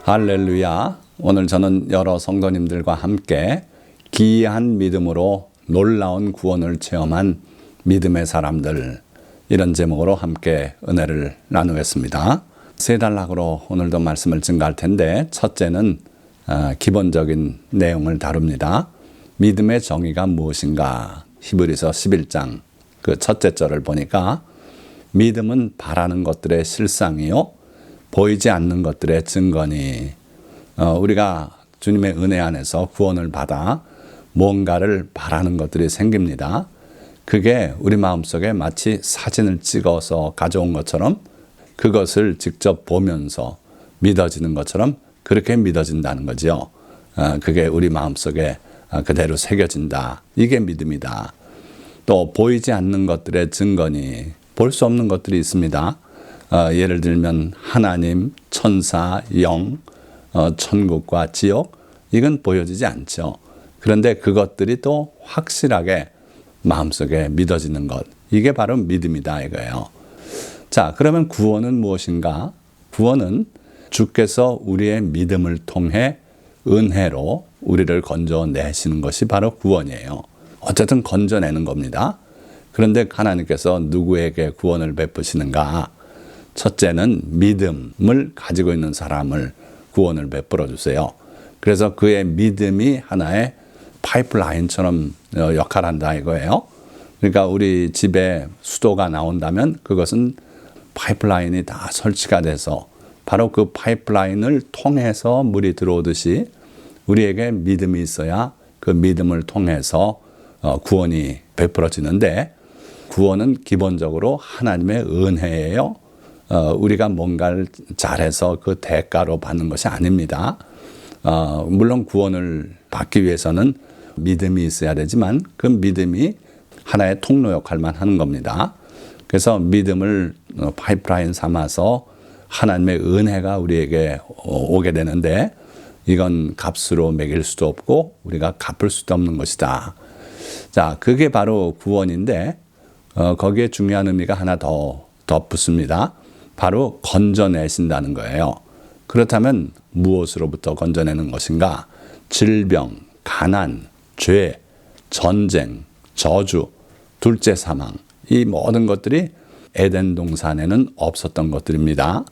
할렐루야. 오늘 저는 여러 성도님들과 함께 기이한 믿음으로 놀라운 구원을 체험한 믿음의 사람들, 이런 제목으로 함께 은혜를 나누겠습니다. 세 단락으로 오늘도 말씀을 증가할 텐데, 첫째는 기본적인 내용을 다룹니다. 믿음의 정의가 무엇인가? 히브리서 11장 그 첫째 절을 보니까 믿음은 바라는 것들의 실상이요 보이지 않는 것들의 증거니. 우리가 주님의 은혜 안에서 구원을 받아 뭔가를 바라는 것들이 생깁니다. 그게 우리 마음속에 마치 사진을 찍어서 가져온 것처럼, 그것을 직접 보면서 믿어지는 것처럼 그렇게 믿어진다는 거죠. 그게 우리 마음속에 그대로 새겨진다. 이게 믿음이다. 또 보이지 않는 것들의 증거니, 볼 수 없는 것들이 있습니다. 예를 들면 하나님, 천사, 영, 천국과 지옥, 이건 보여지지 않죠. 그런데 그것들이 또 확실하게 마음속에 믿어지는 것, 이게 바로 믿음이다 이거예요. 자, 그러면 구원은 무엇인가? 구원은 주께서 우리의 믿음을 통해 은혜로 우리를 건져내시는 것이 바로 구원이에요. 어쨌든 건져내는 겁니다. 그런데 하나님께서 누구에게 구원을 베푸시는가? 첫째는 믿음을 가지고 있는 사람을 구원을 베풀어 주세요. 그래서 그의 믿음이 하나의 파이프라인처럼 역할한다 이거예요. 그러니까 우리 집에 수도가 나온다면 그것은 파이프라인이 다 설치가 돼서 바로 그 파이프라인을 통해서 물이 들어오듯이 우리에게 믿음이 있어야 그 믿음을 통해서 구원이 베풀어지는데, 구원은 기본적으로 하나님의 은혜예요. 우리가 뭔가를 잘해서 그 대가로 받는 것이 아닙니다. 물론 구원을 받기 위해서는 믿음이 있어야 되지만 그 믿음이 하나의 통로 역할만 하는 겁니다. 그래서 믿음을 파이프라인 삼아서 하나님의 은혜가 우리에게 오게 되는데, 이건 값으로 매길 수도 없고 우리가 갚을 수도 없는 것이다. 자, 그게 바로 구원인데, 거기에 중요한 의미가 하나 더 붙습니다. 바로 건져내신다는 거예요. 그렇다면 무엇으로부터 건져내는 것인가? 질병, 가난, 죄, 전쟁, 저주, 둘째 사망, 이 모든 것들이 에덴 동산에는 없었던 것들입니다.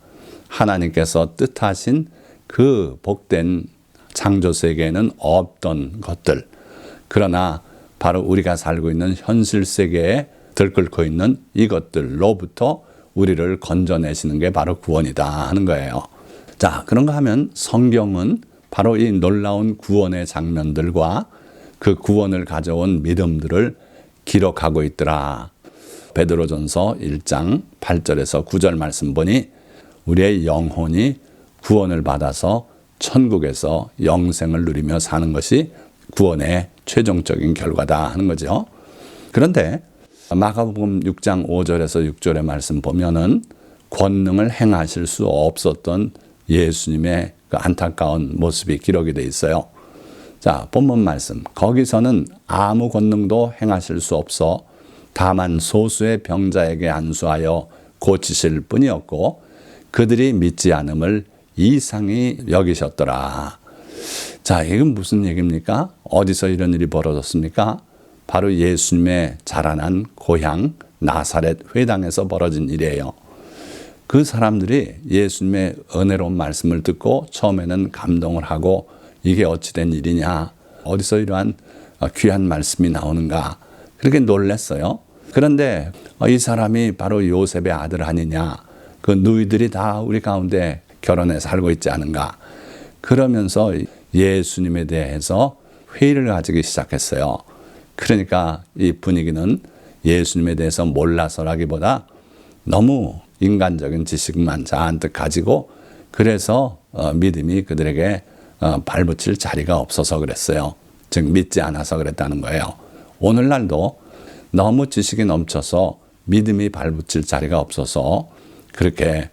하나님께서 뜻하신 그 복된 창조 세계에는 없던 것들. 그러나 바로 우리가 살고 있는 현실 세계에 들끓고 있는 이것들로부터 우리를 건져내시는 게 바로 구원이다 하는 거예요. 자, 그런가 하면 성경은 바로 이 놀라운 구원의 장면들과 그 구원을 가져온 믿음들을 기록하고 있더라. 베드로전서 1장 8절에서 9절 말씀 보니 우리의 영혼이 구원을 받아서 천국에서 영생을 누리며 사는 것이 구원의 최종적인 결과다 하는 거죠. 그런데 마가복음 6장 5절에서 6절의 말씀 보면은 권능을 행하실 수 없었던 예수님의 그 안타까운 모습이 기록이 되어 있어요. 자, 본문 말씀. 거기서는 아무 권능도 행하실 수 없어 다만 소수의 병자에게 안수하여 고치실 뿐이었고 그들이 믿지 않음을 이상히 여기셨더라. 자, 이건 무슨 얘기입니까? 어디서 이런 일이 벌어졌습니까? 바로 예수님의 자라난 고향 나사렛 회당에서 벌어진 일이에요. 그 사람들이 예수님의 은혜로운 말씀을 듣고 처음에는 감동을 하고 이게 어찌된 일이냐, 어디서 이러한 귀한 말씀이 나오는가, 그렇게 놀랐어요. 그런데 이 사람이 바로 요셉의 아들 아니냐, 그 누이들이 다 우리 가운데 결혼해 살고 있지 않은가, 그러면서 예수님에 대해서 회의를 가지기 시작했어요. 그러니까 이 분위기는 예수님에 대해서 몰라서라기보다 너무 인간적인 지식만 잔뜩 가지고, 그래서 믿음이 그들에게 발붙일 자리가 없어서 그랬어요. 즉 믿지 않아서 그랬다는 거예요. 오늘날도 너무 지식이 넘쳐서 믿음이 발붙일 자리가 없어서 그렇게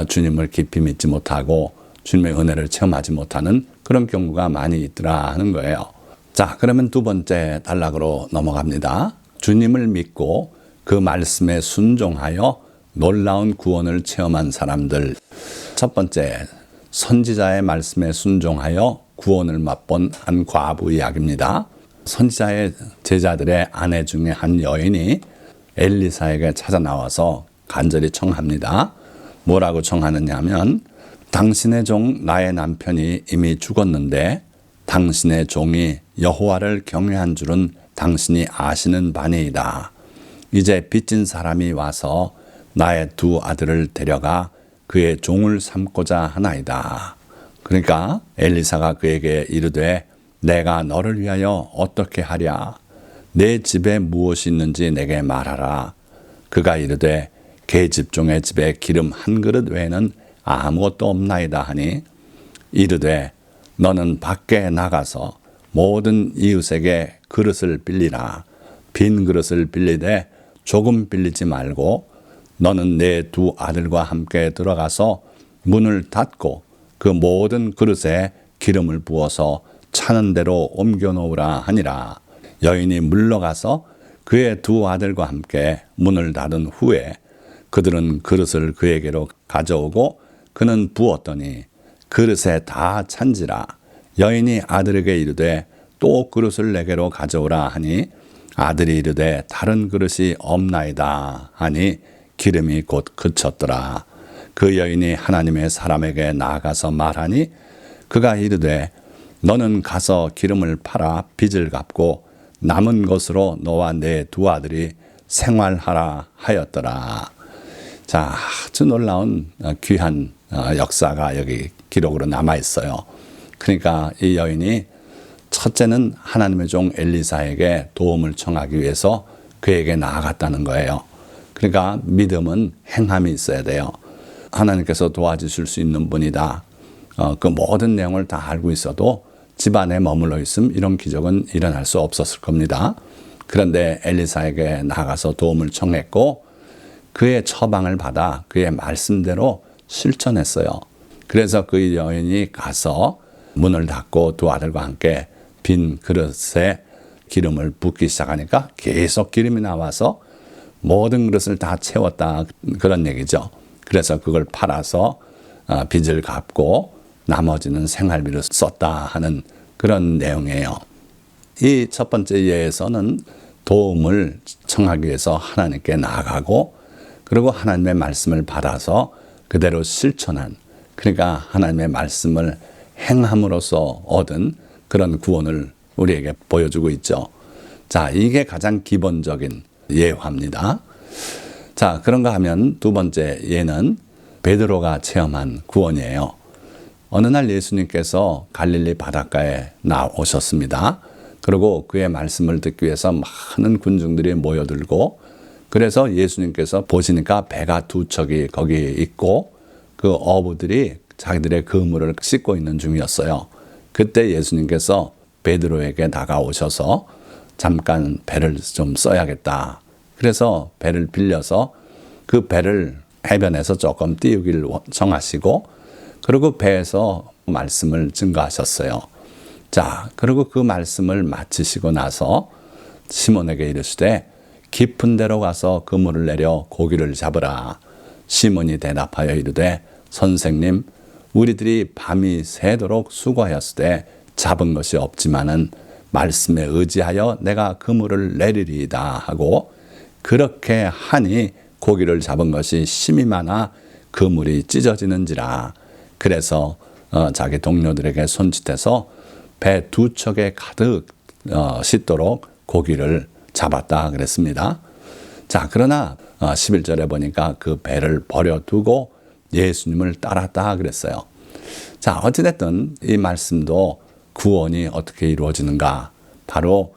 주님을 깊이 믿지 못하고 주님의 은혜를 체험하지 못하는 그런 경우가 많이 있더라 하는 거예요. 자, 그러면 두 번째 단락으로 넘어갑니다. 주님을 믿고 그 말씀에 순종하여 놀라운 구원을 체험한 사람들. 첫 번째, 선지자의 말씀에 순종하여 구원을 맛본 한 과부 이야기입니다. 선지자의 제자들의 아내 중에 한 여인이 엘리사에게 찾아 나와서 간절히 청합니다. 뭐라고 청하느냐 하면 당신의 종 나의 남편이 이미 죽었는데 당신의 종이 여호와를 경외한 줄은 당신이 아시는 바니이다. 이제 빚진 사람이 와서 나의 두 아들을 데려가 그의 종을 삼고자 하나이다. 그러니까 엘리사가 그에게 이르되 내가 너를 위하여 어떻게 하랴? 내 집에 무엇이 있는지 내게 말하라. 그가 이르되 계집종의 집에 기름 한 그릇 외에는 아무것도 없나이다 하니 이르되 너는 밖에 나가서 모든 이웃에게 그릇을 빌리라. 빈 그릇을 빌리되 조금 빌리지 말고 너는 내 두 아들과 함께 들어가서 문을 닫고 그 모든 그릇에 기름을 부어서 차는 대로 옮겨 놓으라 하니라. 여인이 물러가서 그의 두 아들과 함께 문을 닫은 후에 그들은 그릇을 그에게로 가져오고 그는 부었더니 그릇에 다 찬지라. 여인이 아들에게 이르되 또 그릇을 내게로 가져오라 하니 아들이 이르되 다른 그릇이 없나이다 하니 기름이 곧 그쳤더라. 그 여인이 하나님의 사람에게 나아가서 말하니 그가 이르되 너는 가서 기름을 팔아 빚을 갚고 남은 것으로 너와 내 두 아들이 생활하라 하였더라. 자, 아주 놀라운 귀한 역사가 여기 기록으로 남아 있어요. 그러니까 이 여인이 첫째는 하나님의 종 엘리사에게 도움을 청하기 위해서 그에게 나아갔다는 거예요. 그러니까 믿음은 행함이 있어야 돼요. 하나님께서 도와주실 수 있는 분이다. 그 모든 내용을 다 알고 있어도 집안에 머물러 있음 이런 기적은 일어날 수 없었을 겁니다. 그런데 엘리사에게 나가서 도움을 청했고 그의 처방을 받아 그의 말씀대로 실천했어요. 그래서 그 여인이 가서 문을 닫고 두 아들과 함께 빈 그릇에 기름을 붓기 시작하니까 계속 기름이 나와서 모든 그릇을 다 채웠다 그런 얘기죠. 그래서 그걸 팔아서 빚을 갚고 나머지는 생활비로 썼다 하는 그런 내용이에요. 이 첫 번째 예에서는 도움을 청하기 위해서 하나님께 나아가고 그리고 하나님의 말씀을 받아서 그대로 실천한, 그러니까 하나님의 말씀을 행함으로써 얻은 그런 구원을 우리에게 보여주고 있죠. 자, 이게 가장 기본적인 예화입니다. 자, 그런가 하면 두 번째 예는 베드로가 체험한 구원이에요. 어느 날 예수님께서 갈릴리 바닷가에 나오셨습니다. 그리고 그의 말씀을 듣기 위해서 많은 군중들이 모여들고, 그래서 예수님께서 보시니까 배가 두 척이 거기 있고 그 어부들이 자기들의 그물을 씻고 있는 중이었어요. 그때 예수님께서 베드로에게 다가오셔서 잠깐 배를 좀 써야겠다. 그래서 배를 빌려서 그 배를 해변에서 조금 띄우기를 청하시고, 그리고 배에서 말씀을 증거하셨어요. 자, 그리고 그 말씀을 마치시고 나서 시몬에게 이르시되 깊은 데로 가서 그물을 내려 고기를 잡으라. 시몬이 대답하여 이르되 선생님, 우리들이 밤이 새도록 수고하였으되 잡은 것이 없지만은 말씀에 의지하여 내가 그물을 내리리이다 하고, 그렇게 하니 고기를 잡은 것이 심이 많아 그물이 찢어지는지라. 그래서 자기 동료들에게 손짓해서 배 두 척에 가득 싣도록 고기를 잡았다 그랬습니다. 자, 그러나 11절에 보니까 그 배를 버려두고 예수님을 따랐다 그랬어요. 자, 어찌됐든 이 말씀도 구원이 어떻게 이루어지는가? 바로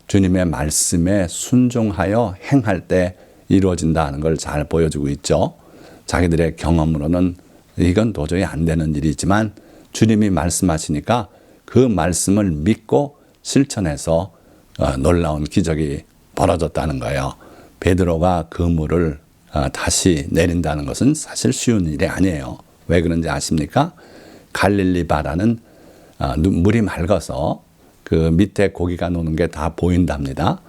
주님의 말씀에 순종하여 행할 때 이루어진다는 걸 잘 보여주고 있죠. 자기들의 경험으로는 이건 도저히 안 되는 일이지만 주님이 말씀하시니까 그 말씀을 믿고 실천해서 놀라운 기적이 벌어졌다는 거예요. 베드로가 그물을 다시 내린다는 것은 사실 쉬운 일이 아니에요. 왜 그런지 아십니까? 갈릴리 바다는 물이 맑아서 그 밑에 고기가 노는 게 다 보인답니다.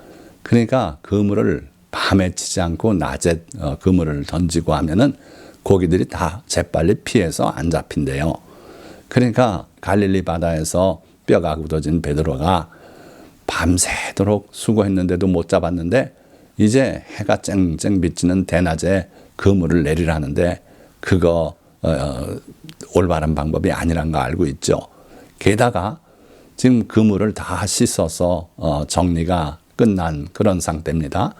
그러니까 그물을 밤에 치지 않고 낮에 그물을 던지고 하면은 고기들이 다 재빨리 피해서 안 잡힌대요. 그러니까 갈릴리 바다에서 뼈가 굳어진 베드로가 밤새도록 수고했는데도 못 잡았는데 이제 해가 쨍쨍 비치는 대낮에 그물을 내리라는데 그거 올바른 방법이 아니란 거 알고 있죠. 게다가 지금 그물을 다 씻어서 정리가 끝난 그런 상태입니다.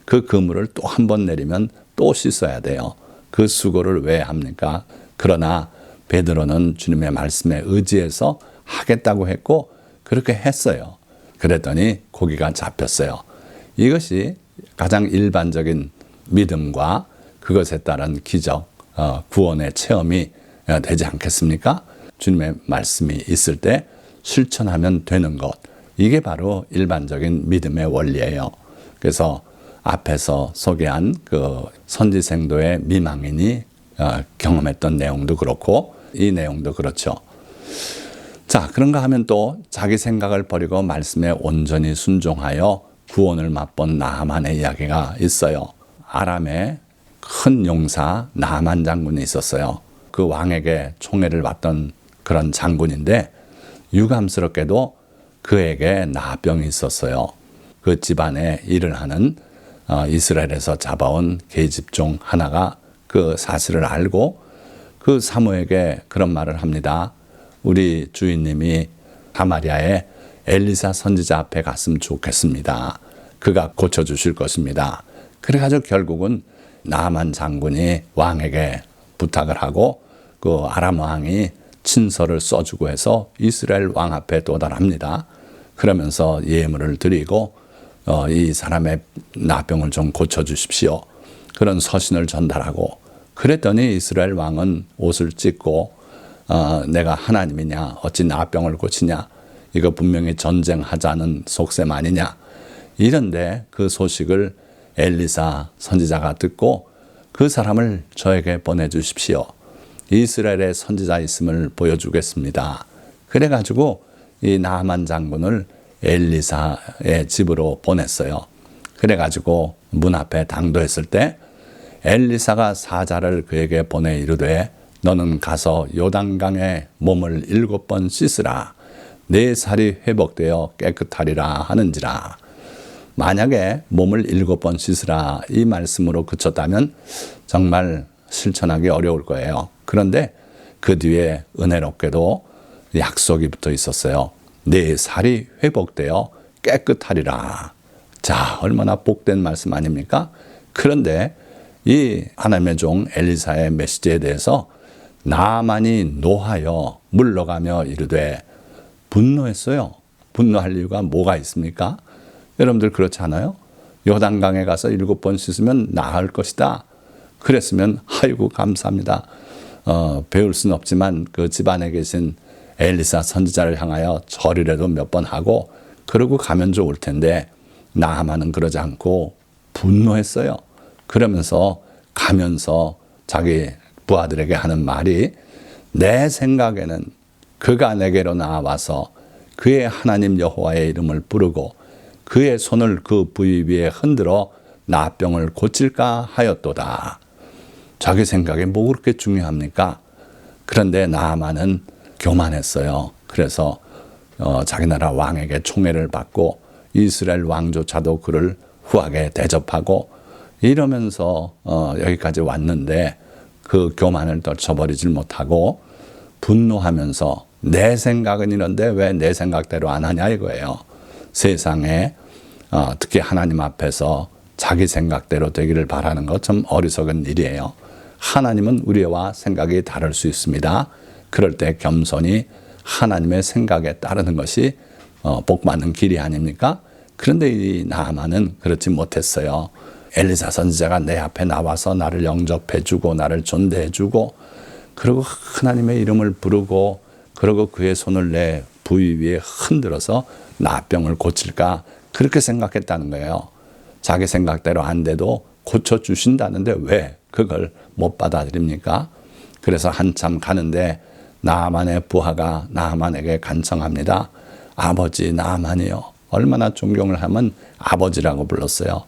그 그물을 또 한 번 내리면 또 씻어야 돼요. 그 수고를 왜 합니까? 그러나 베드로는 주님의 말씀에 의지해서 하겠다고 했고 그렇게 했어요. 그랬더니 고기가 잡혔어요. 이것이 가장 일반적인 믿음과 그것에 따른 기적, 구원의 체험이 되지 않겠습니까? 주님의 말씀이 있을 때 실천하면 되는 것. 이게 바로 일반적인 믿음의 원리예요. 그래서 앞에서 소개한 그 선지생도의 미망인이 경험했던 내용도 그렇고 이 내용도 그렇죠. 자, 그런가 하면 또 자기 생각을 버리고 말씀에 온전히 순종하여 구원을 맛본 나하만의 이야기가 있어요. 아람의 큰 용사 나하만 장군이 있었어요. 그 왕에게 총애를 받던 그런 장군인데 유감스럽게도 그에게 나병이 있었어요. 그 집안에 일을 하는 이스라엘에서 잡아온 계집종 하나가 그 사실을 알고 그 사모에게 그런 말을 합니다. 우리 주인님이 사마리아에 엘리사 선지자 앞에 갔으면 좋겠습니다. 그가 고쳐주실 것입니다. 그래가지고 결국은 나하만 장군이 왕에게 부탁을 하고 그 아람 왕이 친서를 써주고 해서 이스라엘 왕 앞에 도달합니다. 그러면서 예물을 드리고 이 사람의 나병을 좀 고쳐주십시오. 그런 서신을 전달하고 그랬더니 이스라엘 왕은 옷을 찢고 내가 하나님이냐 어찌 나병을 고치냐 이거 분명히 전쟁하자는 속셈 아니냐 이런데 그 소식을 엘리사 선지자가 듣고 그 사람을 저에게 보내주십시오. 이스라엘의 선지자 있음을 보여주겠습니다. 그래가지고 이 나하만 장군을 엘리사의 집으로 보냈어요. 그래가지고 문 앞에 당도했을 때 엘리사가 사자를 그에게 보내 이르되 너는 가서 요단강에 몸을 7번 씻으라. 네 살이 회복되어 깨끗하리라 하는지라. 만약에 몸을 7번 씻으라 이 말씀으로 그쳤다면 정말 실천하기 어려울 거예요. 그런데 그 뒤에 은혜롭게도 약속이 붙어 있었어요. 네 살이 회복되어 깨끗하리라. 자, 얼마나 복된 말씀 아닙니까? 그런데 이 하나님의 종 엘리사의 메시지에 대해서 나만이 노하여 물러가며 이르되 분노했어요. 분노할 이유가 뭐가 있습니까? 여러분들 그렇지 않아요? 요단강에 가서 7번 씻으면 나을 것이다. 그랬으면 아이고 감사합니다. 배울 수는 없지만 그 집안에 계신 엘리사 선지자를 향하여 절이라도 몇 번 하고 그러고 가면 좋을 텐데 나하만은 그러지 않고 분노했어요. 그러면서 가면서 자기 부하들에게 하는 말이 내 생각에는 그가 내게로 나와서 그의 하나님 여호와의 이름을 부르고 그의 손을 그 부위 위에 흔들어 나병을 고칠까 하였도다. 자기 생각에 뭐 그렇게 중요합니까? 그런데 나하만은 교만했어요. 그래서 자기 나라 왕에게 총애를 받고 이스라엘 왕조차도 그를 후하게 대접하고 이러면서 여기까지 왔는데 그 교만을 떨쳐버리질 못하고 분노하면서 내 생각은 이런데 왜 내 생각대로 안 하냐 이거예요. 세상에 특히 하나님 앞에서 자기 생각대로 되기를 바라는 것 참 어리석은 일이에요. 하나님은 우리와 생각이 다를 수 있습니다. 그럴 때 겸손히 하나님의 생각에 따르는 것이 복 받는 길이 아닙니까? 그런데 이 나하만은 그렇지 못했어요. 엘리사 선지자가 내 앞에 나와서 나를 영접해주고 나를 존대해주고 그리고 하나님의 이름을 부르고 그리고 그의 손을 내 부위 위에 흔들어서 나병을 고칠까 그렇게 생각했다는 거예요. 자기 생각대로 안 돼도 고쳐주신다는데 왜 그걸 못 받아들입니까? 그래서 한참 가는데 나하만의 부하가 나하만에게 간청합니다. 아버지 나하만이요. 얼마나 존경을 하면 아버지라고 불렀어요.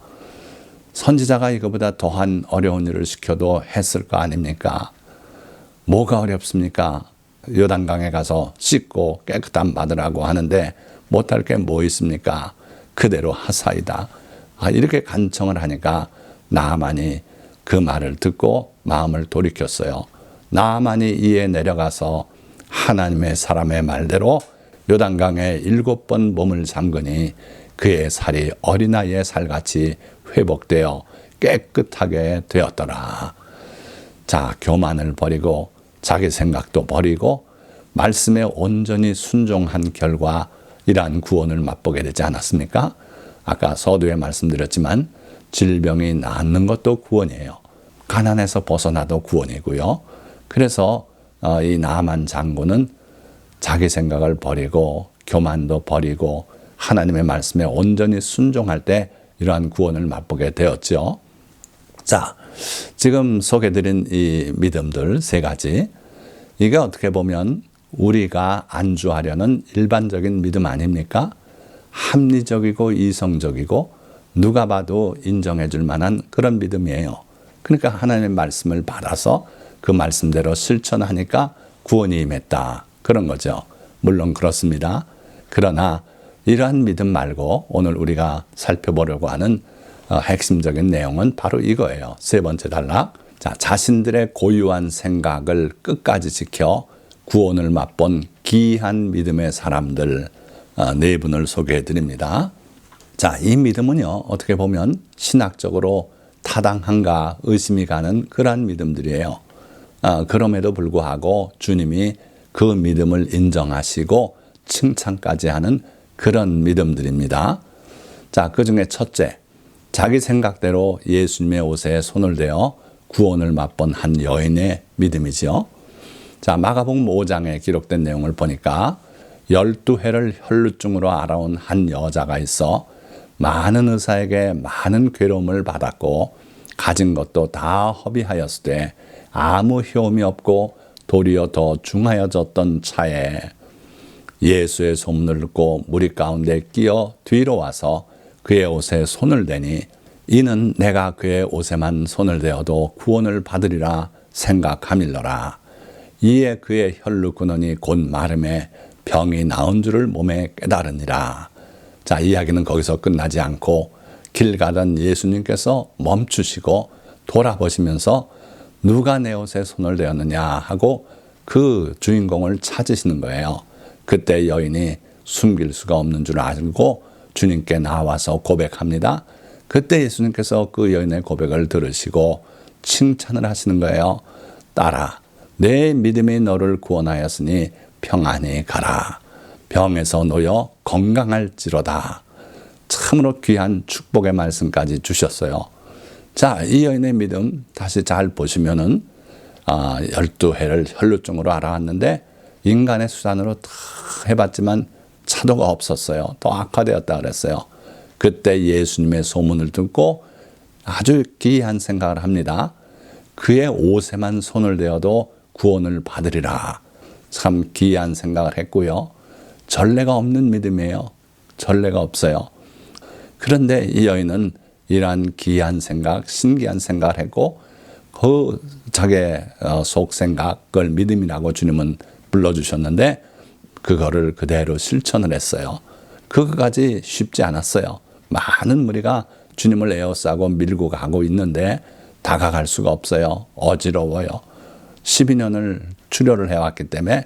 선지자가 이거보다 더한 어려운 일을 시켜도 했을 거 아닙니까? 뭐가 어렵습니까? 요단강에 가서 씻고 깨끗함 받으라고 하는데 못할 게 뭐 있습니까? 그대로 하사이다. 이렇게 간청을 하니까 나아만이 그 말을 듣고 마음을 돌이켰어요. 나아만이 이에 내려가서 하나님의 사람의 말대로 요단강에 7번 몸을 잠그니 그의 살이 어린아이의 살같이 회복되어 깨끗하게 되었더라. 자, 교만을 버리고 자기 생각도 버리고 말씀에 온전히 순종한 결과 이러한 구원을 맛보게 되지 않았습니까? 아까 서두에 말씀드렸지만 질병이 낫는 것도 구원이에요. 가난에서 벗어나도 구원이고요. 그래서 이 나아만 장군은 자기 생각을 버리고 교만도 버리고 하나님의 말씀에 온전히 순종할 때 이러한 구원을 맛보게 되었죠. 자, 지금 소개드린 이 믿음들 3가지, 이게 어떻게 보면 우리가 안주하려는 일반적인 믿음 아닙니까? 합리적이고 이성적이고 누가 봐도 인정해 줄 만한 그런 믿음이에요. 그러니까 하나님의 말씀을 받아서 그 말씀대로 실천하니까 구원이 임했다, 그런 거죠. 물론 그렇습니다. 그러나 이러한 믿음 말고 오늘 우리가 살펴보려고 하는 핵심적인 내용은 바로 이거예요. 3번째 단락. 자, 자신들의 고유한 생각을 끝까지 지켜 구원을 맛본 기이한 믿음의 사람들 4분을 소개해 드립니다. 자, 이 믿음은요, 어떻게 보면 신학적으로 타당한가 의심이 가는 그러한 믿음들이에요. 그럼에도 불구하고 주님이 그 믿음을 인정하시고 칭찬까지 하는 그런 믿음들입니다. 자, 그 중에 첫째, 자기 생각대로 예수님의 옷에 손을 대어 구원을 맛본 한 여인의 믿음이지요. 자, 마가복음 5장에 기록된 내용을 보니까 12해를 혈루증으로 앓아온 한 여자가 있어 많은 의사에게 많은 괴로움을 받았고 가진 것도 다 허비하였으되 아무 효험이 없고 도리어 더 중하여졌던 차에 예수의 소문을 듣고 무리 가운데 끼어 뒤로 와서 그의 옷에 손을 대니 이는 내가 그의 옷에만 손을 대어도 구원을 받으리라 생각함일러라. 이에 그의 혈루 근원이 곧 마름에 병이 나은 줄을 몸에 깨달으니라. 자, 이야기는 거기서 끝나지 않고 길 가던 예수님께서 멈추시고 돌아보시면서 누가 내 옷에 손을 대었느냐 하고 그 주인공을 찾으시는 거예요. 그때 여인이 숨길 수가 없는 줄 알고 주님께 나와서 고백합니다. 그때 예수님께서 그 여인의 고백을 들으시고 칭찬을 하시는 거예요. 딸아, 내 믿음이 너를 구원하였으니 평안히 가라. 병에서 놓여 건강할지로다. 참으로 귀한 축복의 말씀까지 주셨어요. 자, 이 여인의 믿음 다시 잘 보시면은 12해를 혈루증으로 알아왔는데 인간의 수단으로 다 해봤지만 차도가 없었어요. 더 악화되었다 그랬어요. 그때 예수님의 소문을 듣고 아주 기이한 생각을 합니다. 그의 옷에만 손을 대어도 구원을 받으리라. 참 기이한 생각을 했고요. 전례가 없는 믿음이에요. 전례가 없어요. 그런데 이 여인은 이러한 기이한 생각, 신기한 생각을 했고 그 자기의 속 생각을 믿음이라고 주님은 불러주셨는데 그거를 그대로 실천을 했어요. 그거까지 쉽지 않았어요. 많은 무리가 주님을 에워싸고 밀고 가고 있는데 다가갈 수가 없어요. 어지러워요. 12년을 출혈을 해왔기 때문에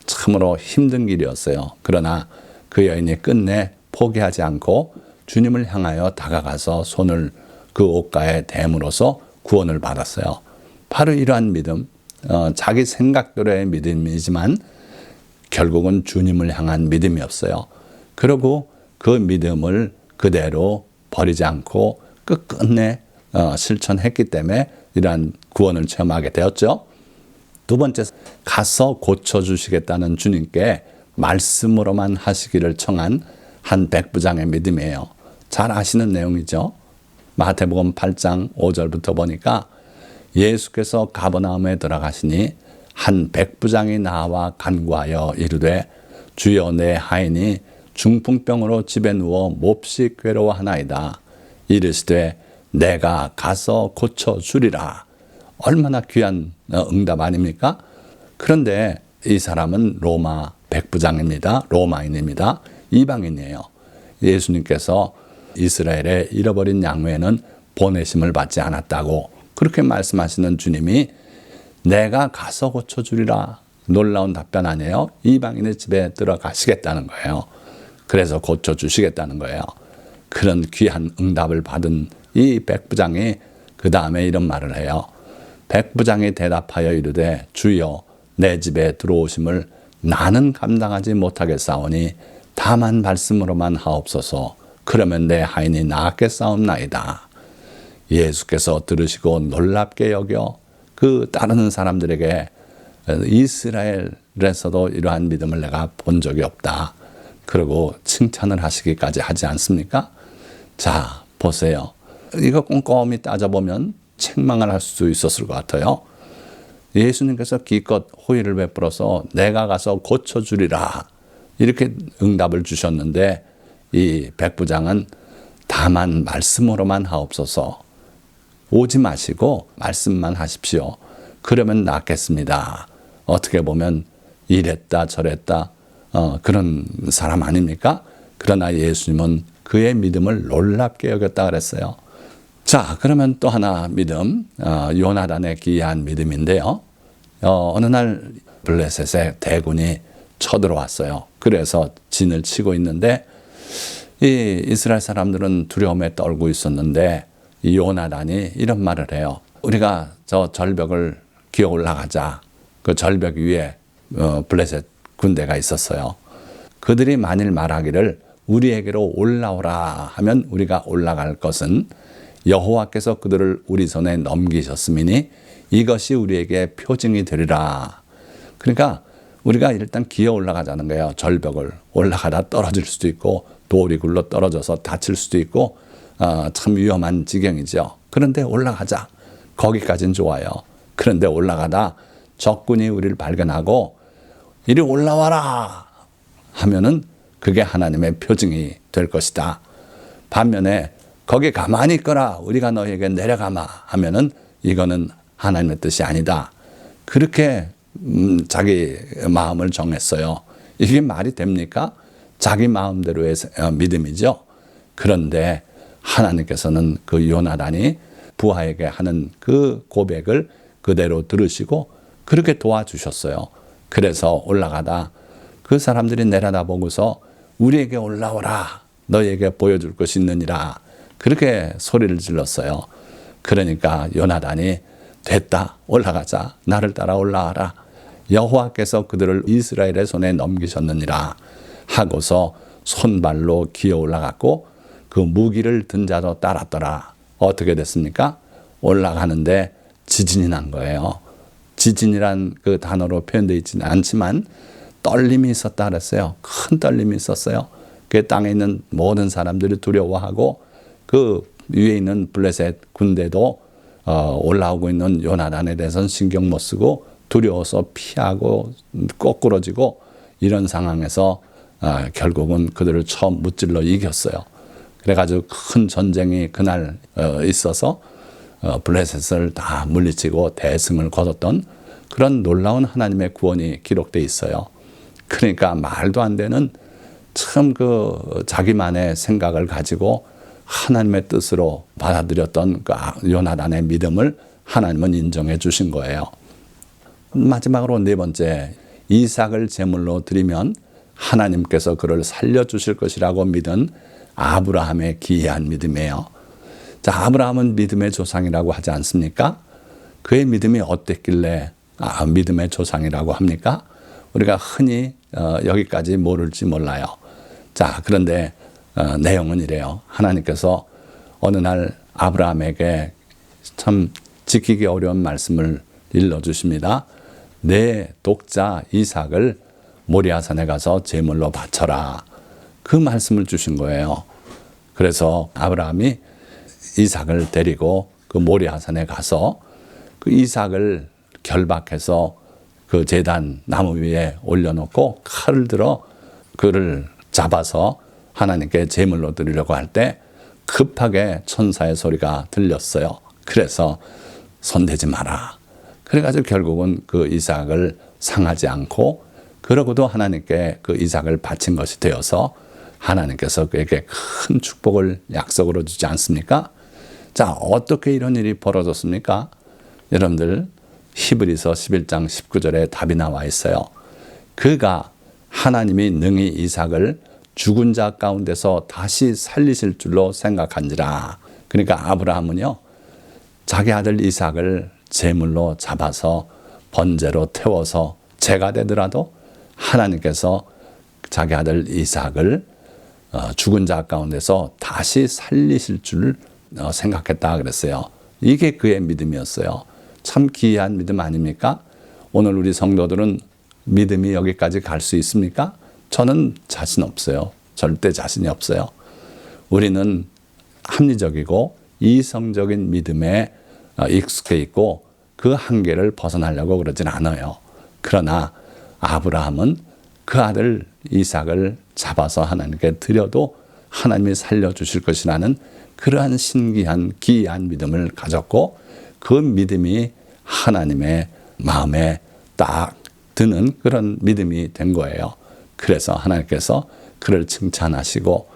참으로 힘든 길이었어요. 그러나 그 여인이 끝내 포기하지 않고 주님을 향하여 다가가서 손을 그 옷가에 댐으로써 구원을 받았어요. 바로 이러한 믿음, 자기 생각대로의 믿음이지만 결국은 주님을 향한 믿음이었어요. 그리고 그 믿음을 그대로 버리지 않고 끝끝내 실천했기 때문에 이러한 구원을 체험하게 되었죠. 두 번째, 가서 고쳐주시겠다는 주님께 말씀으로만 하시기를 청한 한 백부장의 믿음이에요. 잘 아시는 내용이죠. 마태복음 8장 5절부터 보니까 예수께서 가버나움에 들어가시니 한 백부장이 나와 간구하여 이르되 주여 내 하인이 중풍병으로 집에 누워 몹시 괴로워하나이다. 이르시되 내가 가서 고쳐주리라. 얼마나 귀한 응답 아닙니까? 그런데 이 사람은 로마 백부장입니다. 로마인입니다. 이방인이에요. 예수님께서 이스라엘의 잃어버린 양외에는 보내심을 받지 않았다고 그렇게 말씀하시는 주님이 내가 가서 고쳐주리라. 놀라운 답변 아니에요? 이방인의 집에 들어가시겠다는 거예요. 그래서 고쳐주시겠다는 거예요. 그런 귀한 응답을 받은 이 백부장이 그 다음에 이런 말을 해요. 백부장이 대답하여 이르되 주여 내 집에 들어오심을 나는 감당하지 못하겠사오니 다만 말씀으로만 하옵소서. 그러면 내 하인이 나았겠사옵나이다. 예수께서 들으시고 놀랍게 여겨 그 따르는 사람들에게 이스라엘에서도 이러한 믿음을 내가 본 적이 없다. 그리고 칭찬을 하시기까지 하지 않습니까? 자, 보세요. 이거 꼼꼼히 따져보면 책망을 할 수 있었을 것 같아요. 예수님께서 기껏 호의를 베풀어서 내가 가서 고쳐주리라 이렇게 응답을 주셨는데 이 백부장은 다만 말씀으로만 하옵소서. 오지 마시고 말씀만 하십시오. 그러면 낫겠습니다. 어떻게 보면 이랬다 저랬다 그런 사람 아닙니까? 그러나 예수님은 그의 믿음을 놀랍게 여겼다 그랬어요. 자, 그러면 또 하나 믿음, 요나단의 기이한 믿음인데요. 어느 날 블레셋의 대군이 쳐들어왔어요. 그래서 진을 치고 있는데 이 이스라엘 사람들은 두려움에 떨고 있었는데 이 요나단이 이런 말을 해요. 우리가 저 절벽을 기어 올라가자. 그 절벽 위에 블레셋 군대가 있었어요. 그들이 만일 말하기를 우리에게로 올라오라 하면 우리가 올라갈 것은 여호와께서 그들을 우리 손에 넘기셨음이니 이것이 우리에게 표징이 되리라. 그러니까 우리가 일단 기어 올라가자는 거예요. 절벽을 올라가다 떨어질 수도 있고 돌이 굴러 떨어져서 다칠 수도 있고 참 위험한 지경이죠. 그런데 올라가자. 거기까지는 좋아요. 그런데 올라가다 적군이 우리를 발견하고 이리 올라와라 하면은 그게 하나님의 표징이 될 것이다. 반면에 거기 가만히 있거라 우리가 너에게 내려가마 하면은 이거는 하나님의 뜻이 아니다. 그렇게 자기 마음을 정했어요. 이게 말이 됩니까? 자기 마음대로의 믿음이죠. 그런데 하나님께서는 그 요나단이 부하에게 하는 그 고백을 그대로 들으시고 그렇게 도와주셨어요. 그래서 올라가다 그 사람들이 내려다보고서 우리에게 올라오라. 너에게 보여줄 것이 있느니라. 그렇게 소리를 질렀어요. 그러니까 요나단이 됐다. 올라가자. 나를 따라 올라와라. 여호와께서 그들을 이스라엘의 손에 넘기셨느니라 하고서 손발로 기어 올라갔고 그 무기를 든 자도 따랐더라. 어떻게 됐습니까? 올라가는데 지진이 난 거예요. 지진이란 그 단어로 표현되어 있지는 않지만 떨림이 있었다 그랬어요. 큰 떨림이 있었어요. 그 땅에 있는 모든 사람들이 두려워하고 그 위에 있는 블레셋 군대도 올라오고 있는 요나단에 대해서는 신경 못 쓰고 두려워서 피하고 거꾸러지고 이런 상황에서 결국은 그들을 처음 무찔러 이겼어요. 그래가지고 큰 전쟁이 그날 있어서 블레셋을 다 물리치고 대승을 거뒀던 그런 놀라운 하나님의 구원이 기록되어 있어요. 그러니까 말도 안 되는 참 그 자기만의 생각을 가지고 하나님의 뜻으로 받아들였던 그 요나단의 믿음을 하나님은 인정해 주신 거예요. 마지막으로 네 번째, 이삭을 제물로 드리면 하나님께서 그를 살려주실 것이라고 믿은 아브라함의 기이한 믿음이에요. 자, 아브라함은 믿음의 조상이라고 하지 않습니까? 그의 믿음이 어땠길래 믿음의 조상이라고 합니까? 우리가 흔히 여기까지 모를지 몰라요. 자, 그런데 내용은 이래요. 하나님께서 어느 날 아브라함에게 참 지키기 어려운 말씀을 일러주십니다. 내 독자 이삭을 모리아산에 가서 제물로 바쳐라. 그 말씀을 주신 거예요. 그래서 아브라함이 이삭을 데리고 그 모리아산에 가서 그 이삭을 결박해서 그 제단 나무 위에 올려놓고 칼을 들어 그를 잡아서 하나님께 제물로 드리려고 할 때 급하게 천사의 소리가 들렸어요. 그래서 손대지 마라. 그래가지고 결국은 그 이삭을 상하지 않고 그러고도 하나님께 그 이삭을 바친 것이 되어서 하나님께서 그에게 큰 축복을 약속으로 주지 않습니까? 자, 어떻게 이런 일이 벌어졌습니까? 여러분들 히브리서 11장 19절에 답이 나와 있어요. 그가 하나님이 능히 이삭을 죽은 자 가운데서 다시 살리실 줄로 생각한지라. 그러니까 아브라함은요, 자기 아들 이삭을 제물로 잡아서 번제로 태워서 제가 되더라도 하나님께서 자기 아들 이삭을 죽은 자 가운데서 다시 살리실 줄 생각했다 그랬어요. 이게 그의 믿음이었어요. 참 기이한 믿음 아닙니까? 오늘 우리 성도들은 믿음이 여기까지 갈 수 있습니까? 저는 자신 없어요. 절대 자신이 없어요. 우리는 합리적이고 이성적인 믿음에 익숙해 있고 그 한계를 벗어나려고 그러진 않아요. 그러나 아브라함은 그 아들 이삭을 잡아서 하나님께 드려도 하나님이 살려주실 것이라는 그러한 신기한 기이한 믿음을 가졌고 그 믿음이 하나님의 마음에 딱 드는 그런 믿음이 된 거예요. 그래서 하나님께서 그를 칭찬하시고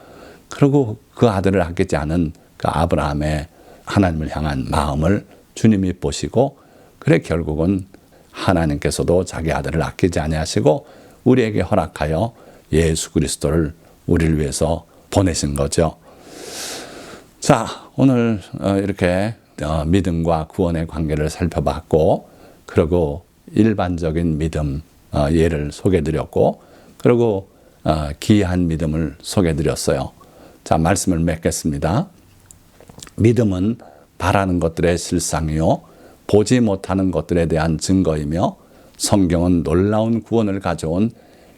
그리고 그 아들을 아끼지 않은 그 아브라함의 하나님을 향한 마음을 주님이 보시고 그래 결국은 하나님께서도 자기 아들을 아끼지 아니하시고 우리에게 허락하여 예수 그리스도를 우리를 위해서 보내신 거죠. 자, 오늘 이렇게 믿음과 구원의 관계를 살펴봤고 그리고 일반적인 믿음 예를 소개해드렸고 그리고 기이한 믿음을 소개해드렸어요. 자, 말씀을 맺겠습니다. 믿음은 바라는 것들의 실상이요 보지 못하는 것들에 대한 증거이며 성경은 놀라운 구원을 가져온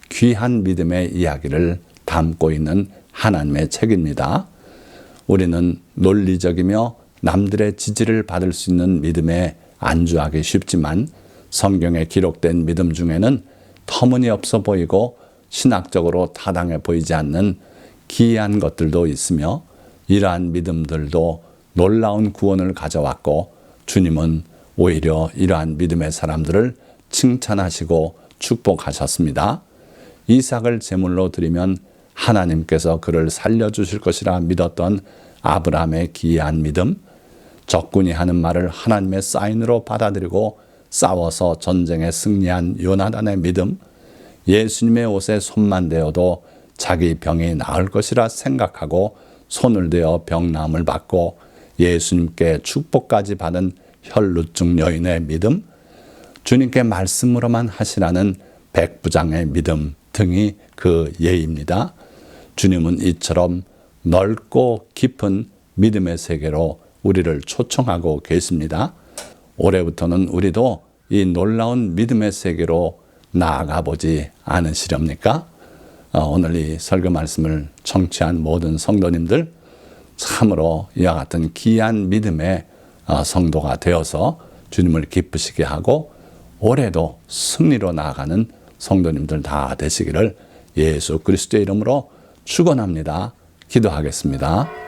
귀한 믿음의 이야기를 담고 있는 하나님의 책입니다. 우리는 논리적이며 남들의 지지를 받을 수 있는 믿음에 안주하기 쉽지만 성경에 기록된 믿음 중에는 터무니없어 보이고 신학적으로 타당해 보이지 않는 기이한 것들도 있으며 이러한 믿음들도 놀라운 구원을 가져왔고 주님은 오히려 이러한 믿음의 사람들을 칭찬하시고 축복하셨습니다. 이삭을 제물로 드리면 하나님께서 그를 살려주실 것이라 믿었던 아브라함의 기이한 믿음, 적군이 하는 말을 하나님의 사인으로 받아들이고 싸워서 전쟁에 승리한 요나단의 믿음, 예수님의 옷에 손만 대어도 자기 병이 나을 것이라 생각하고 손을 대어 병나음을 받고 예수님께 축복까지 받은 혈루증 여인의 믿음, 주님께 말씀으로만 하시라는 백부장의 믿음 등이 그 예입니다. 주님은 이처럼 넓고 깊은 믿음의 세계로 우리를 초청하고 계십니다. 올해부터는 우리도 이 놀라운 믿음의 세계로 나아가 보지 않으시렵니까? 오늘 이 설교 말씀을 청취한 모든 성도님들 참으로 이와 같은 귀한 믿음의 성도가 되어서 주님을 기쁘시게 하고 올해도 승리로 나아가는 성도님들 다 되시기를 예수 그리스도의 이름으로 축원합니다. 기도하겠습니다.